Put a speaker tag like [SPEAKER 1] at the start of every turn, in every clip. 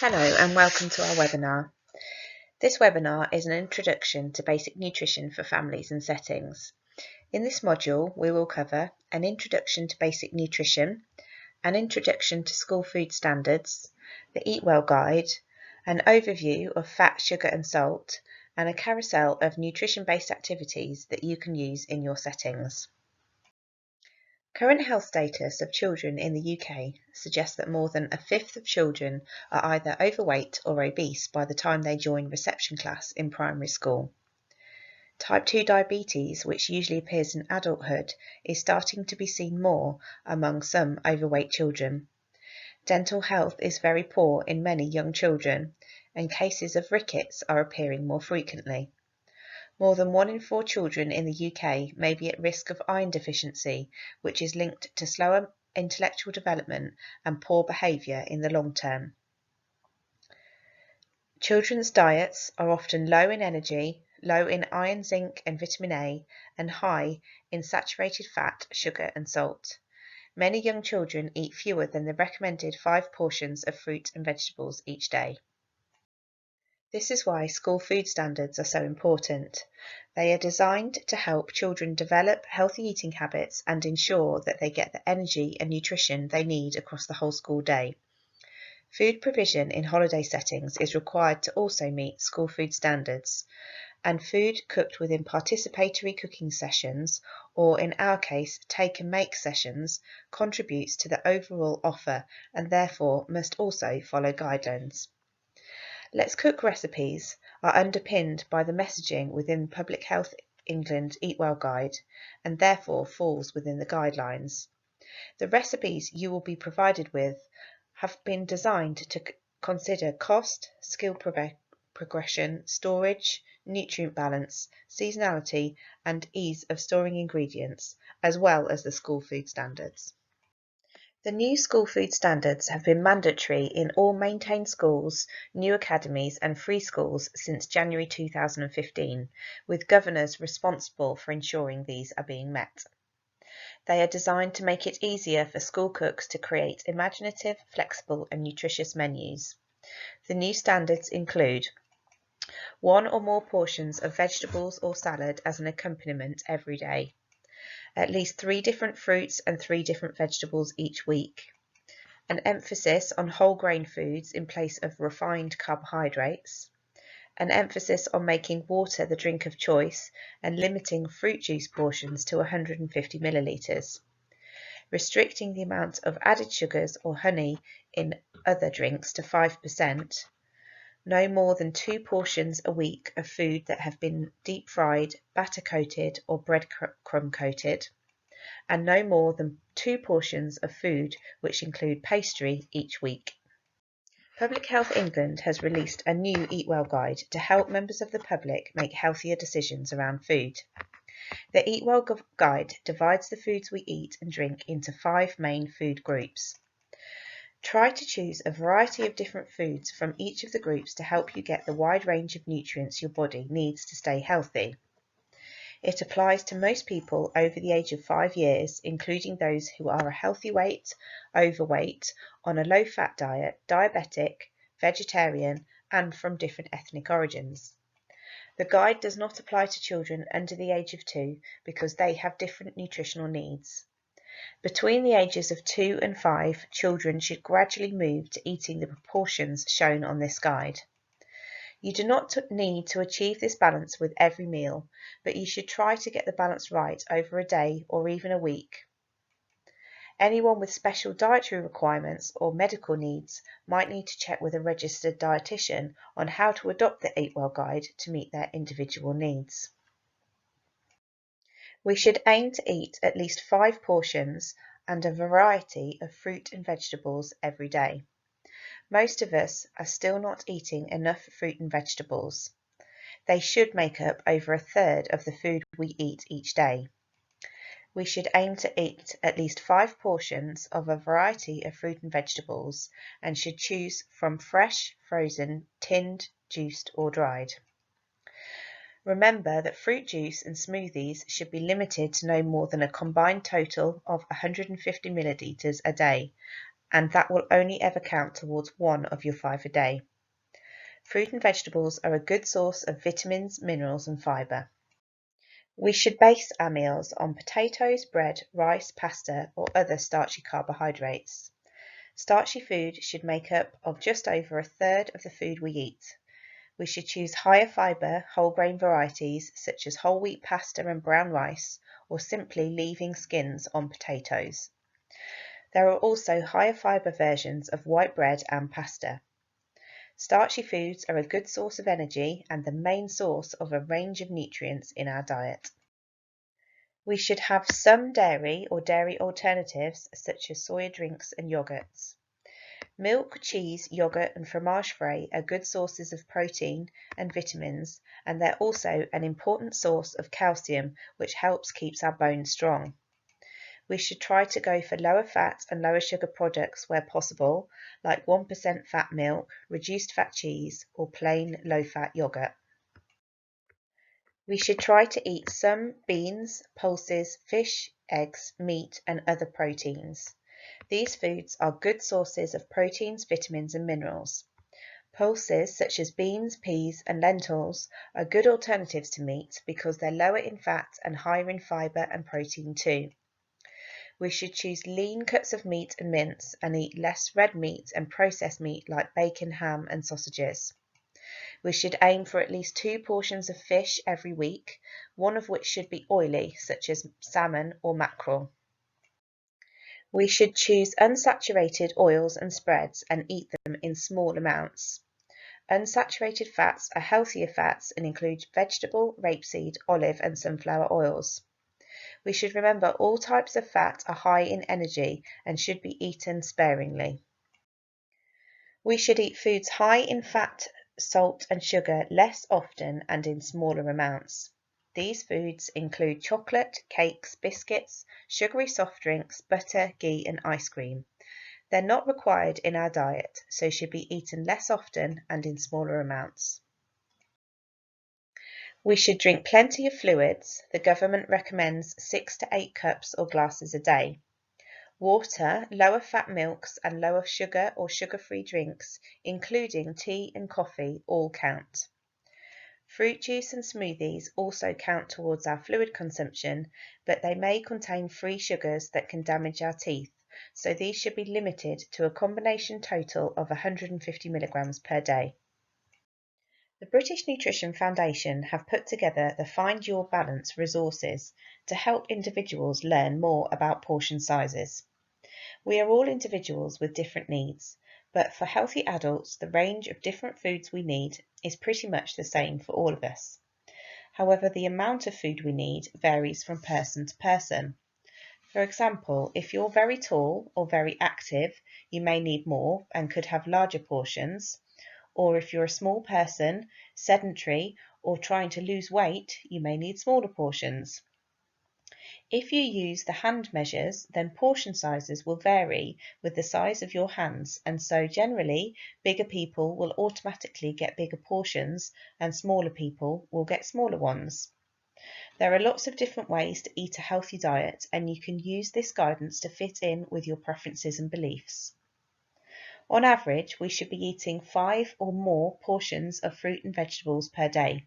[SPEAKER 1] Hello and welcome to our webinar. This webinar is an introduction to basic nutrition for families and settings. In this module, we will cover an introduction to basic nutrition, an introduction to school food standards, the Eatwell guide, an overview of fat, sugar and salt, and a carousel of nutrition-based activities that you can use in your settings. Current health status of children in the UK suggests that more than a fifth of children are either overweight or obese by the time they join reception class in primary school. Type 2 diabetes, which usually appears in adulthood, is starting to be seen more among some overweight children. Dental health is very poor in many young children, and cases of rickets are appearing more frequently. More than 1 in 4 children in the UK may be at risk of iron deficiency, which is linked to slower intellectual development and poor behaviour in the long term. Children's diets are often low in energy, low in iron, zinc and vitamin A, and high in saturated fat, sugar and salt. Many young children eat fewer than the recommended 5 portions of fruit and vegetables each day. This is why school food standards are so important. They are designed to help children develop healthy eating habits and ensure that they get the energy and nutrition they need across the whole school day. Food provision in holiday settings is required to also meet school food standards, and food cooked within participatory cooking sessions, or in our case, take and make sessions, contributes to the overall offer and therefore must also follow guidelines. Let's Cook recipes are underpinned by the messaging within Public Health England Eatwell guide and therefore falls within the guidelines. The recipes you will be provided with have been designed to consider cost, skill progression, storage, nutrient balance, seasonality and ease of storing ingredients, as well as the school food standards. The new school food standards have been mandatory in all maintained schools, new academies and free schools since January 2015, with governors responsible for ensuring these are being met. They are designed to make it easier for school cooks to create imaginative, flexible and nutritious menus. The new standards include 1 or more portions of vegetables or salad as an accompaniment every day, at least 3 different fruits and 3 different vegetables each week, an emphasis on whole grain foods in place of refined carbohydrates, an emphasis on making water the drink of choice and limiting fruit juice portions to 150 millilitres, restricting the amount of added sugars or honey in other drinks to 5%, no more than 2 portions a week of food that have been deep fried, batter coated or breadcrumb coated, and no more than 2 portions of food which include pastry each week. Public Health England has released a new Eatwell guide to help members of the public make healthier decisions around food. The Eatwell guide divides the foods we eat and drink into 5 main food groups. Try to choose a variety of different foods from each of the groups to help you get the wide range of nutrients your body needs to stay healthy. It applies to most people over the age of 5 years, including those who are a healthy weight, overweight, on a low-fat diet, diabetic, vegetarian, and from different ethnic origins. The guide does not apply to children under the age of 2 because they have different nutritional needs. Between the ages of 2 and 5, children should gradually move to eating the proportions shown on this guide. You do not need to achieve this balance with every meal, but you should try to get the balance right over a day or even a week. Anyone with special dietary requirements or medical needs might need to check with a registered dietitian on how to adopt the Eatwell guide to meet their individual needs. We should aim to eat at least 5 portions and a variety of fruit and vegetables every day. Most of us are still not eating enough fruit and vegetables. They should make up over a third of the food we eat each day. We should aim to eat at least 5 portions of a variety of fruit and vegetables and should choose from fresh, frozen, tinned, juiced or dried. Remember that fruit juice and smoothies should be limited to no more than a combined total of 150 millilitres a day, and that will only ever count towards 1 of your 5 a day. Fruit and vegetables are a good source of vitamins, minerals and fibre. We should base our meals on potatoes, bread, rice, pasta or other starchy carbohydrates. Starchy food should make up of just over a third of the food we eat. We should choose higher fibre, whole grain varieties such as whole wheat pasta and brown rice, or simply leaving skins on potatoes. There are also higher fibre versions of white bread and pasta. Starchy foods are a good source of energy and the main source of a range of nutrients in our diet. We should have some dairy or dairy alternatives such as soya drinks and yogurts. Milk, cheese, yogurt and fromage frais are good sources of protein and vitamins, and they're also an important source of calcium, which helps keep our bones strong. We should try to go for lower fat and lower sugar products where possible, like 1% fat milk, reduced fat cheese, or plain low-fat yogurt. We should try to eat some beans, pulses, fish, eggs, meat, and other proteins. These foods are good sources of proteins, vitamins and minerals. Pulses such as beans, peas and lentils are good alternatives to meat because they're lower in fat and higher in fibre and protein too. We should choose lean cuts of meat and mince and eat less red meat and processed meat like bacon, ham and sausages. We should aim for at least 2 portions of fish every week, one of which should be oily such as salmon or mackerel. We should choose unsaturated oils and spreads and eat them in small amounts. Unsaturated fats are healthier fats and include vegetable, rapeseed, olive and sunflower oils. We should remember all types of fat are high in energy and should be eaten sparingly. We should eat foods high in fat, salt and sugar less often and in smaller amounts. These foods include chocolate, cakes, biscuits, sugary soft drinks, butter, ghee and ice cream. They're not required in our diet, so should be eaten less often and in smaller amounts. We should drink plenty of fluids. The government recommends 6 to 8 cups or glasses a day. Water, lower fat milks and lower sugar or sugar-free drinks, including tea and coffee, all count. Fruit juice and smoothies also count towards our fluid consumption, but they may contain free sugars that can damage our teeth, so these should be limited to a combination total of 150 milligrams per day. The British Nutrition Foundation have put together the Find Your Balance resources to help individuals learn more about portion sizes. We are all individuals with different needs, but for healthy adults, the range of different foods we need is pretty much the same for all of us. However, the amount of food we need varies from person to person. For example, if you're very tall or very active, you may need more and could have larger portions. Or if you're a small person, sedentary, or trying to lose weight, you may need smaller portions. If you use the hand measures, then portion sizes will vary with the size of your hands, and so generally, bigger people will automatically get bigger portions and smaller people will get smaller ones. There are lots of different ways to eat a healthy diet, and you can use this guidance to fit in with your preferences and beliefs. On average, we should be eating 5 or more portions of fruit and vegetables per day.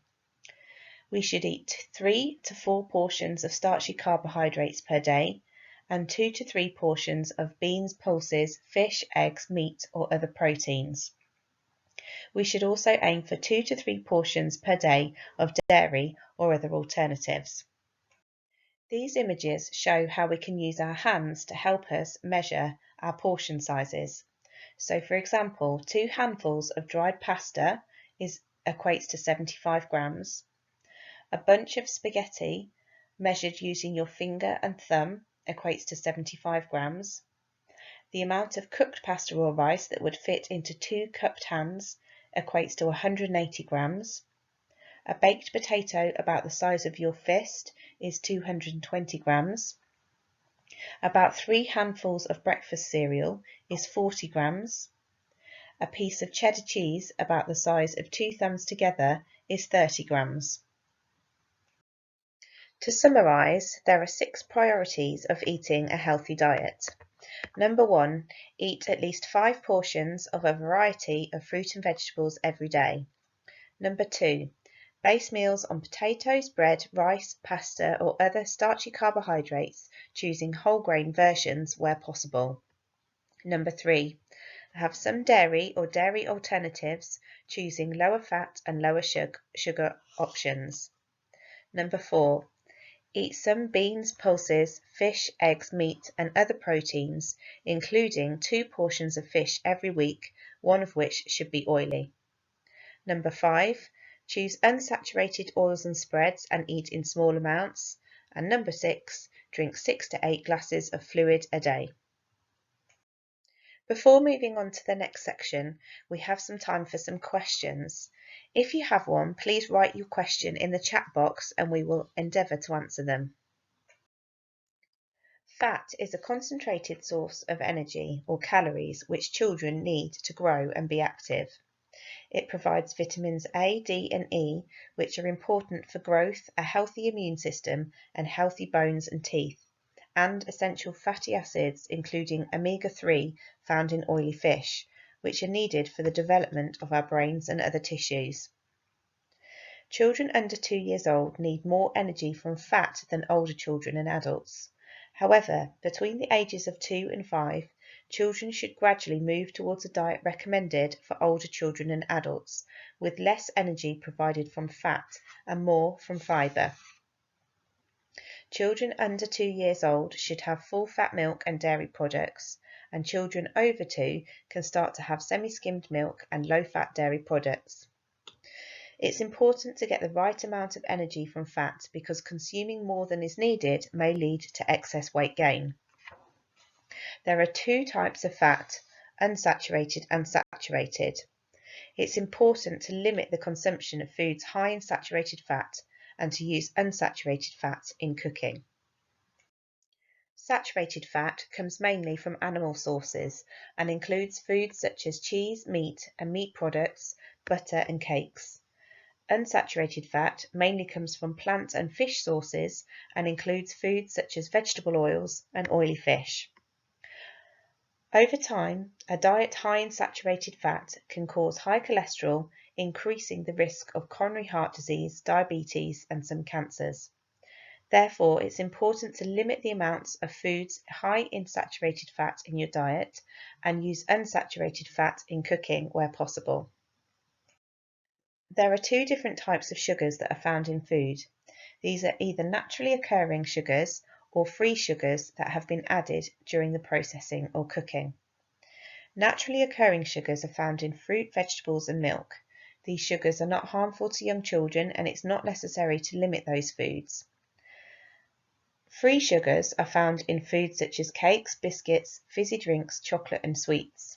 [SPEAKER 1] We should eat 3 to 4 portions of starchy carbohydrates per day and 2 to 3 portions of beans, pulses, fish, eggs, meat or other proteins. We should also aim for 2 to 3 portions per day of dairy or other alternatives. These images show how we can use our hands to help us measure our portion sizes. So for example, 2 handfuls of dried pasta equates to 75 grams. A bunch of spaghetti measured using your finger and thumb equates to 75 grams. The amount of cooked pasta or rice that would fit into 2 cupped hands equates to 180 grams. A baked potato about the size of your fist is 220 grams. About 3 handfuls of breakfast cereal is 40 grams. A piece of cheddar cheese about the size of 2 thumbs together is 30 grams. To summarise, there are 6 priorities of eating a healthy diet. Number 1, eat at least 5 portions of a variety of fruit and vegetables every day. Number 2, base meals on potatoes, bread, rice, pasta, or other starchy carbohydrates, choosing whole grain versions where possible. Number 3, have some dairy or dairy alternatives, choosing lower fat and lower sugar options. Number 4, eat some beans, pulses, fish, eggs, meat, and other proteins, including 2 portions of fish every week, one of which should be oily. Number 5, choose unsaturated oils and spreads and eat in small amounts. And number 6, drink 6 to 8 glasses of fluid a day. Before moving on to the next section, we have some time for some questions. If you have one, please write your question in the chat box and we will endeavour to answer them. Fat is a concentrated source of energy or calories which children need to grow and be active. It provides vitamins A, D and E, which are important for growth, a healthy immune system and healthy bones and teeth, and essential fatty acids including omega-3 found in oily fish, which are needed for the development of our brains and other tissues. Children under 2 years old need more energy from fat than older children and adults. However, between the ages of 2 and 5, children should gradually move towards a diet recommended for older children and adults, with less energy provided from fat and more from fibre. Children under 2 years old should have full-fat milk and dairy products, and children over 2 can start to have semi-skimmed milk and low-fat dairy products. It's important to get the right amount of energy from fat because consuming more than is needed may lead to excess weight gain. There are 2 types of fat, unsaturated and saturated. It's important to limit the consumption of foods high in saturated fat and to use unsaturated fat in cooking. Saturated fat comes mainly from animal sources and includes foods such as cheese, meat and meat products, butter and cakes. Unsaturated fat mainly comes from plant and fish sources and includes foods such as vegetable oils and oily fish. Over time, a diet high in saturated fat can cause high cholesterol, increasing the risk of coronary heart disease, diabetes, and some cancers. Therefore, it's important to limit the amounts of foods high in saturated fat in your diet and use unsaturated fat in cooking where possible. There are 2 different types of sugars that are found in food. These are either naturally occurring sugars or free sugars that have been added during the processing or cooking. Naturally occurring sugars are found in fruit, vegetables and milk. These sugars are not harmful to young children and it's not necessary to limit those foods. Free sugars are found in foods such as cakes, biscuits, fizzy drinks, chocolate and sweets.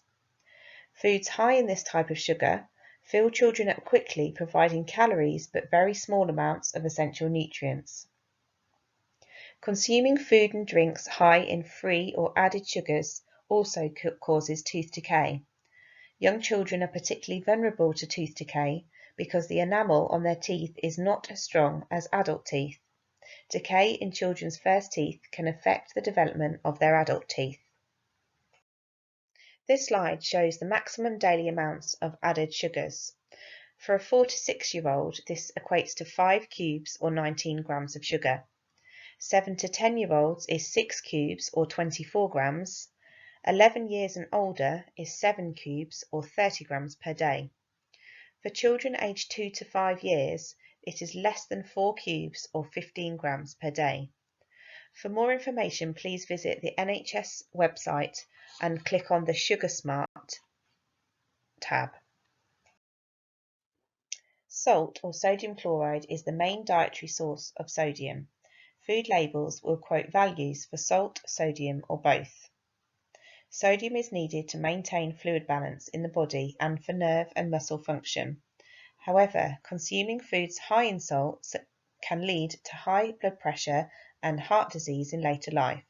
[SPEAKER 1] Foods high in this type of sugar fill children up quickly, providing calories but very small amounts of essential nutrients. Consuming food and drinks high in free or added sugars also causes tooth decay. Young children are particularly vulnerable to tooth decay because the enamel on their teeth is not as strong as adult teeth. Decay in children's first teeth can affect the development of their adult teeth. This slide shows the maximum daily amounts of added sugars. For a 4 to 6-year-old, this equates to 5 cubes or 19 grams of sugar. 7 to 10-year-olds is 6 cubes or 24 grams. 11 years and older is 7 cubes or 30 grams per day. For children aged 2 to 5 years, it is less than 4 cubes or 15 grams per day. For more information, please visit the NHS website and click on the Sugar Smart tab. Salt or sodium chloride is the main dietary source of sodium. Food labels will quote values for salt, sodium or both. Sodium is needed to maintain fluid balance in the body and for nerve and muscle function. However, consuming foods high in salt can lead to high blood pressure and heart disease in later life.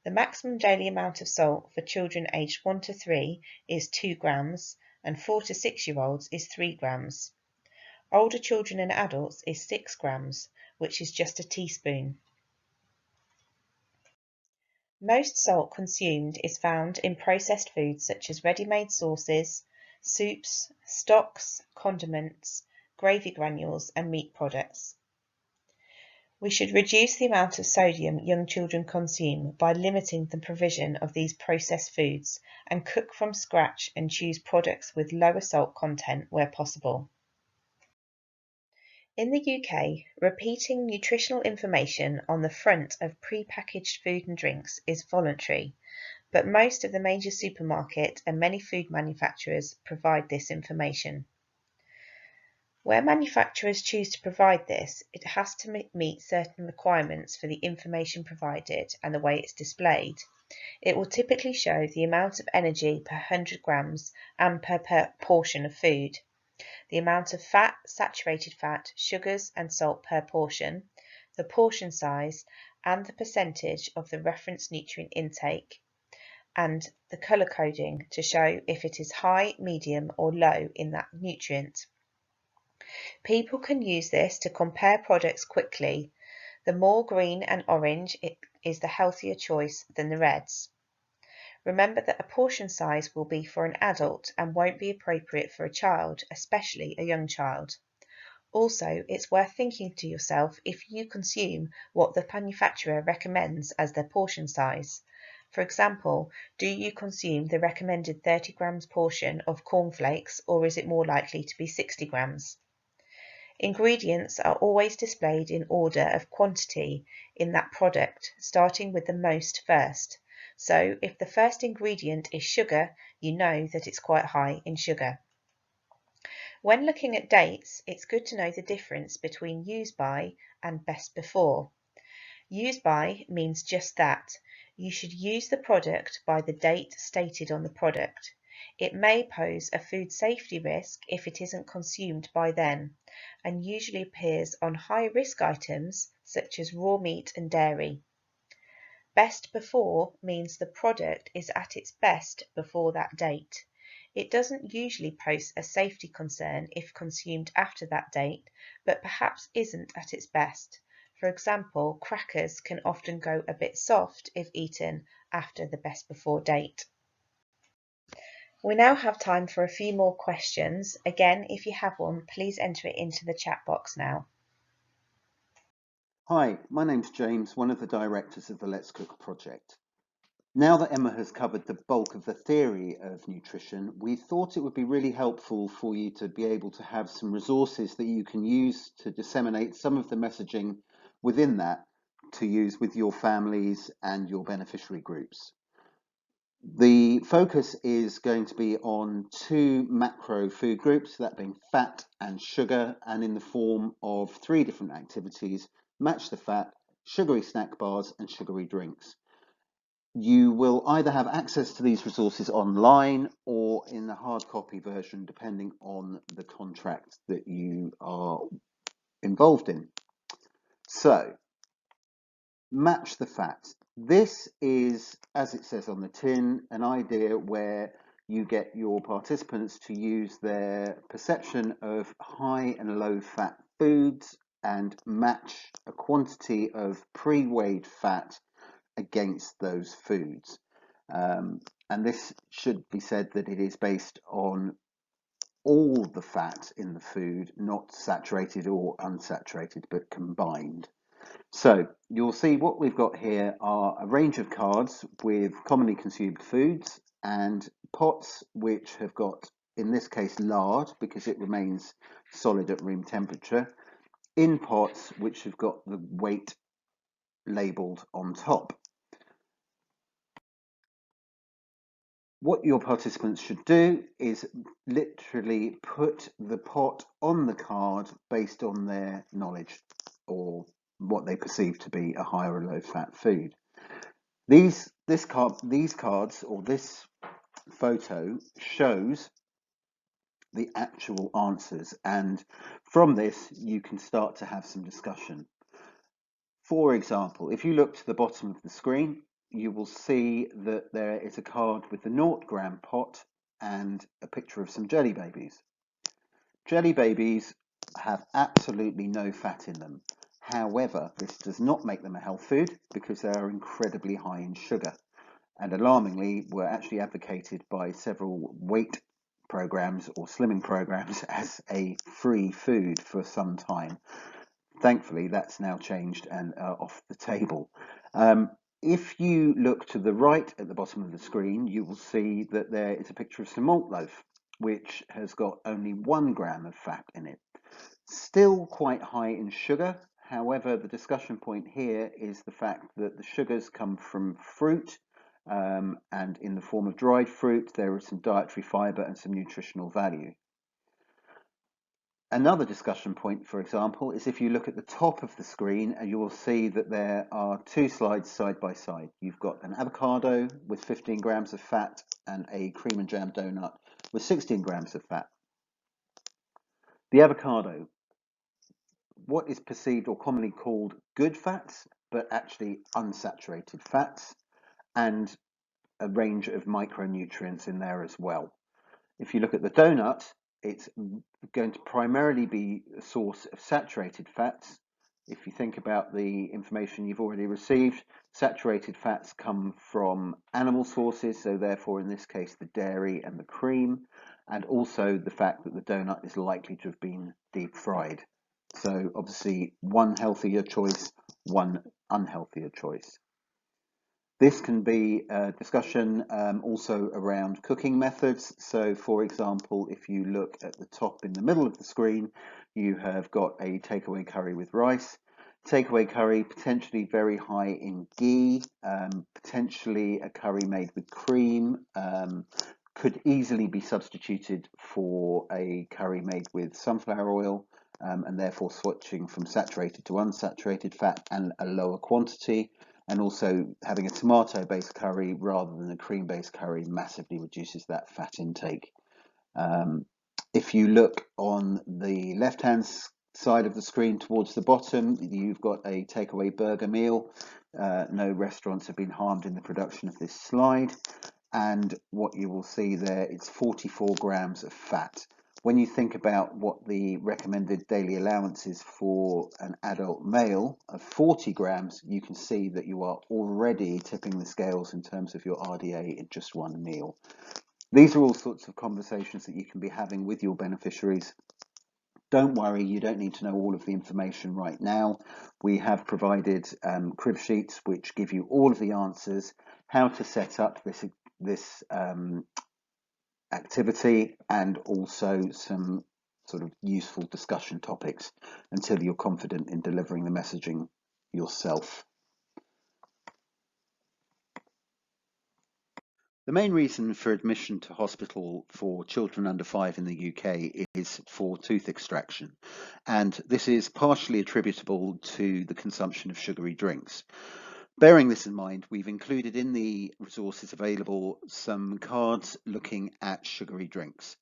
[SPEAKER 1] The maximum daily amount of salt for children aged 1 to 3 is 2 grams and 4 to 6-year-olds is 3 grams. Older children and adults is 6 grams, which is just a teaspoon. Most salt consumed is found in processed foods such as ready-made sauces, soups, stocks, condiments, gravy granules, and meat products. We should reduce the amount of sodium young children consume by limiting the provision of these processed foods and cook from scratch and choose products with lower salt content where possible. In the UK, repeating nutritional information on the front of pre-packaged food and drinks is voluntary, but most of the major supermarket and many food manufacturers provide this information. Where manufacturers choose to provide this, it has to meet certain requirements for the information provided and the way it's displayed. It will typically show the amount of energy per 100 grams and per portion of food, the amount of fat, saturated fat, sugars and salt per portion, the portion size, and the percentage of the reference nutrient intake, and the colour coding to show if it is high, medium or low in that nutrient. People can use this to compare products quickly. The more green and orange it is the healthier choice than the reds. Remember that a portion size will be for an adult and won't be appropriate for a child, especially a young child. Also, it's worth thinking to yourself if you consume what the manufacturer recommends as their portion size. For example, do you consume the recommended 30 grams portion of cornflakes, or is it more likely to be 60 grams? Ingredients are always displayed in order of quantity in that product, starting with the most first. So if the first ingredient is sugar, you know that it's quite high in sugar. When looking at dates, it's good to know the difference between use by and best before. Use by means just that. You should use the product by the date stated on the product. It may pose a food safety risk if it isn't consumed by then, and usually appears on high risk items such as raw meat and dairy. Best before means the product is at its best before that date. It doesn't usually pose a safety concern if consumed after that date, but perhaps isn't at its best. For example, crackers can often go a bit soft if eaten after the best before date. We now have time for a few more questions. Again, if you have one, please enter it into the chat box now.
[SPEAKER 2] Hi, my name's James, one of the directors of the Let's Cook project. Now that Emma has covered the bulk of the theory of nutrition, we thought it would be really helpful for you to be able to have some resources that you can use to disseminate some of the messaging within that to use with your families and your beneficiary groups. The focus is going to be on two macro food groups, that being fat and sugar, and in the form of three different activities: match the fat, sugary snack bars, and sugary drinks. You will either have access to these resources online or in the hard copy version, depending on the contract that you are involved in. So, match the fat. This is, as it says on the tin, an idea where you get your participants to use their perception of high and low fat foods and match a quantity of pre-weighed fat against those foods. And this should be said that it is based on all the fat in the food, not saturated or unsaturated, but combined. So you'll see what we've got here are a range of cards with commonly consumed foods and pots which have got, in this case, lard because it remains solid at room temperature, in pots which have got the weight labelled on top. What your participants should do is literally put the pot on the card based on their knowledge or what they perceive to be a high or low fat food. These cards or this photo shows the actual answers, and from this you can start to have some discussion. For example, if you look to the bottom of the screen, you will see that there is a card with the 0 gram pot and a picture of some jelly babies. Jelly babies have absolutely no fat in them. However, this does not make them a health food because they are incredibly high in sugar, and alarmingly were actually advocated by several weight programs or slimming programs as a free food for some time. Thankfully, that's now changed and off the table. If you look to the right at the bottom of the screen, you will see that there is a picture of some malt loaf, which has got only 1 gram of fat in it. Still quite high in sugar. However, the discussion point here is the fact that the sugars come from fruit, and in the form of dried fruit, there is some dietary fiber and some nutritional value. Another discussion point, for example, is if you look at the top of the screen, you will see that there are 2 slides side by side. You've got an avocado with 15 grams of fat and a cream and jam donut with 16 grams of fat. The avocado, what is perceived or commonly called good fats, but actually unsaturated fats, and a range of micronutrients in there as well. If you look at the donut, it's going to primarily be a source of saturated fats. If you think about the information you've already received, saturated fats come from animal sources, so therefore in this case the dairy and the cream, and also the fact that the donut is likely to have been deep fried. So obviously one healthier choice, one unhealthier choice. This can be a discussion also around cooking methods. So for example, if you look at the top in the middle of the screen, you have got a takeaway curry with rice. Takeaway curry, potentially very high in ghee, potentially a curry made with cream, could easily be substituted for a curry made with sunflower oil, and therefore switching from saturated to unsaturated fat and a lower quantity. And also having a tomato-based curry rather than a cream-based curry massively reduces that fat intake. If you look on the left-hand side of the screen towards the bottom, you've got a takeaway burger meal. No restaurants have been harmed in the production of this slide. And what you will see there, it's 44 grams of fat. When you think about what the recommended daily allowance is for an adult male of 40 grams, you can see that you are already tipping the scales in terms of your RDA in just one meal. These are all sorts of conversations that you can be having with your beneficiaries. Don't worry, you don't need to know all of the information right now. We have provided crib sheets which give you all of the answers, how to set up this activity, and also some sort of useful discussion topics until you're confident in delivering the messaging yourself. The main reason for admission to hospital for children under 5 in the UK is for tooth extraction, and this is partially attributable to the consumption of sugary drinks. Bearing this in mind, we've included in the resources available some cards looking at sugary drinks.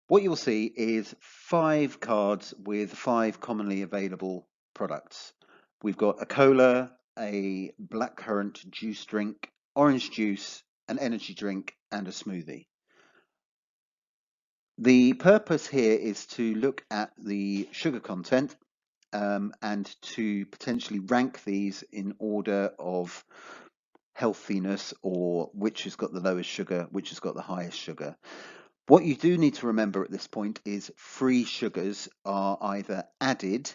[SPEAKER 2] What you'll see is 5 cards with 5 commonly available products. We've got a cola, a blackcurrant juice drink, orange juice, an energy drink, and a smoothie. The purpose here is to look at the sugar content and to potentially rank these in order of healthiness, or which has got the lowest sugar, which has got the highest sugar. What you do need to remember at this point is free sugars are either added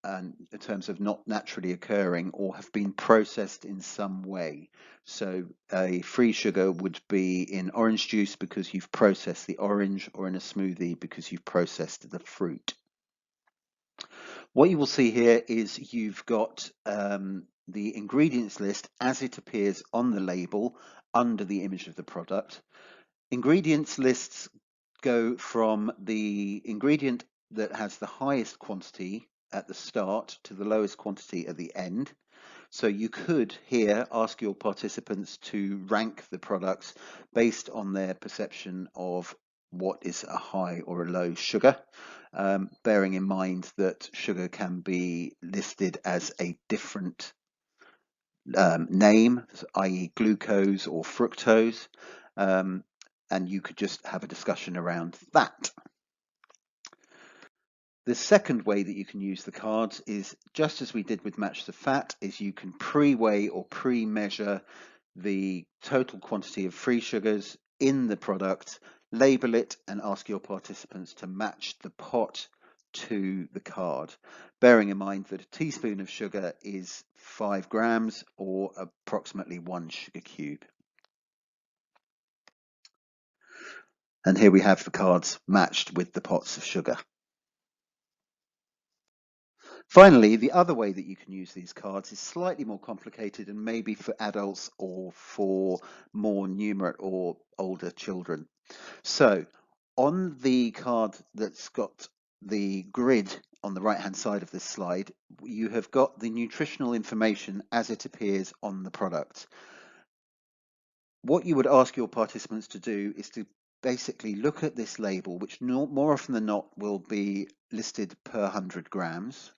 [SPEAKER 2] in terms of not naturally occurring or have been processed in some way. So a free sugar would be in orange juice because you've processed the orange, or in a smoothie because you've processed the fruit. What you will see here is you've got the ingredients list as it appears on the label under the image of the product. Ingredients lists go from the ingredient that has the highest quantity at the start to the lowest quantity at the end. So you could here ask your participants to rank the products based on their perception of what is a high or a low sugar, bearing in mind that sugar can be listed as a different name, i.e. glucose or fructose, and you could just have a discussion around that. The second way that you can use the cards is just as we did with Match the Fat, is you can pre-weigh or pre-measure the total quantity of free sugars in the product, label it and ask your participants to match the pot to the card, bearing in mind that a teaspoon of sugar is 5 grams or approximately 1 sugar cube. And here we have the cards matched with the pots of sugar. Finally, the other way that you can use these cards is slightly more complicated and maybe for adults or for more numerate or older children. So on the card that's got the grid on the right hand side of this slide, you have got the nutritional information as it appears on the product. What you would ask your participants to do is to basically look at this label, which more often than not will be listed per 100 grams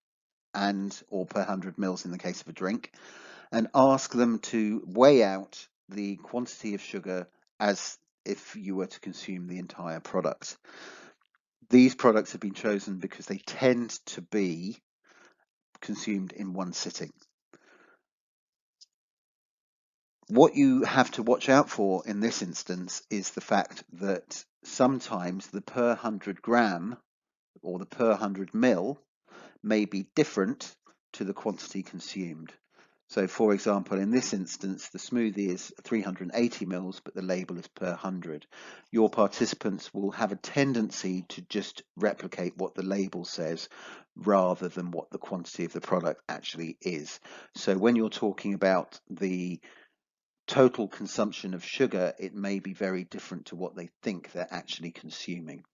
[SPEAKER 2] or per 100 mils in the case of a drink, and ask them to weigh out the quantity of sugar as if you were to consume the entire product. These products have been chosen because they tend to be consumed in one sitting. What you have to watch out for in this instance is the fact that sometimes the per 100 gram or the per 100 mil may be different to the quantity consumed. So for example, in this instance, the smoothie is 380 mils, but the label is per 100. Your participants will have a tendency to just replicate what the label says rather than what the quantity of the product actually is. So when you're talking about the total consumption of sugar, it may be very different to what they think they're actually consuming.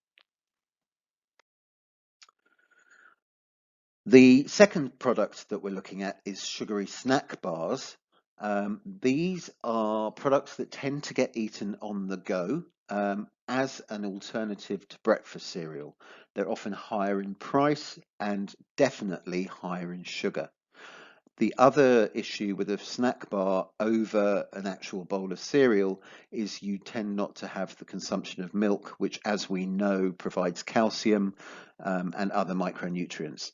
[SPEAKER 2] The second product that we're looking at is sugary snack bars. These are products that tend to get eaten on the go as an alternative to breakfast cereal. They're often higher in price and definitely higher in sugar. The other issue with a snack bar over an actual bowl of cereal is you tend not to have the consumption of milk, which, as we know, provides calcium and other micronutrients.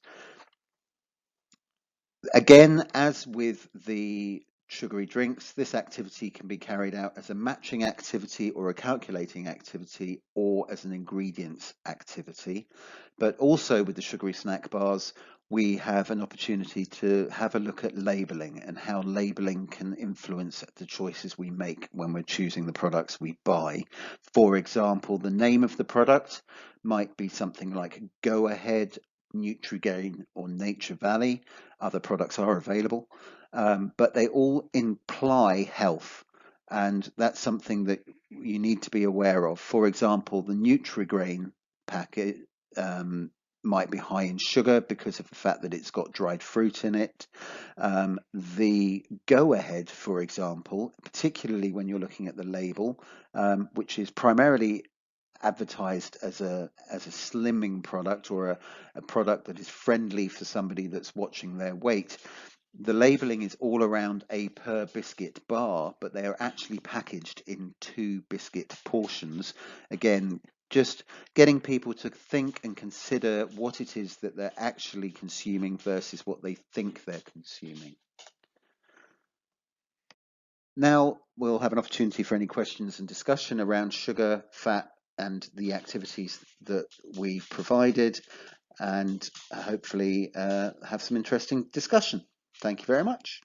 [SPEAKER 2] Again, as with the sugary drinks, this activity can be carried out as a matching activity or a calculating activity or as an ingredients activity. But also with the sugary snack bars, we have an opportunity to have a look at labeling and how labeling can influence the choices we make when we're choosing the products we buy. For example, the name of the product might be something like Go Ahead, Nutrigain or Nature Valley. Other products are available, but they all imply health, and that's something that you need to be aware of. For example, the Nutrigrain packet might be high in sugar because of the fact that it's got dried fruit in it. The Go Ahead, for example, particularly when you're looking at the label, which is primarily advertised as a slimming product or a product that is friendly for somebody that's watching their weight. The labeling is all around a per biscuit bar, but they are actually packaged in 2 biscuit portions. Again, just getting people to think and consider what it is that they're actually consuming versus what they think they're consuming. Now we'll have an opportunity for any questions and discussion around sugar, fat, and the activities that we've provided, and hopefully have some interesting discussion. Thank you very much.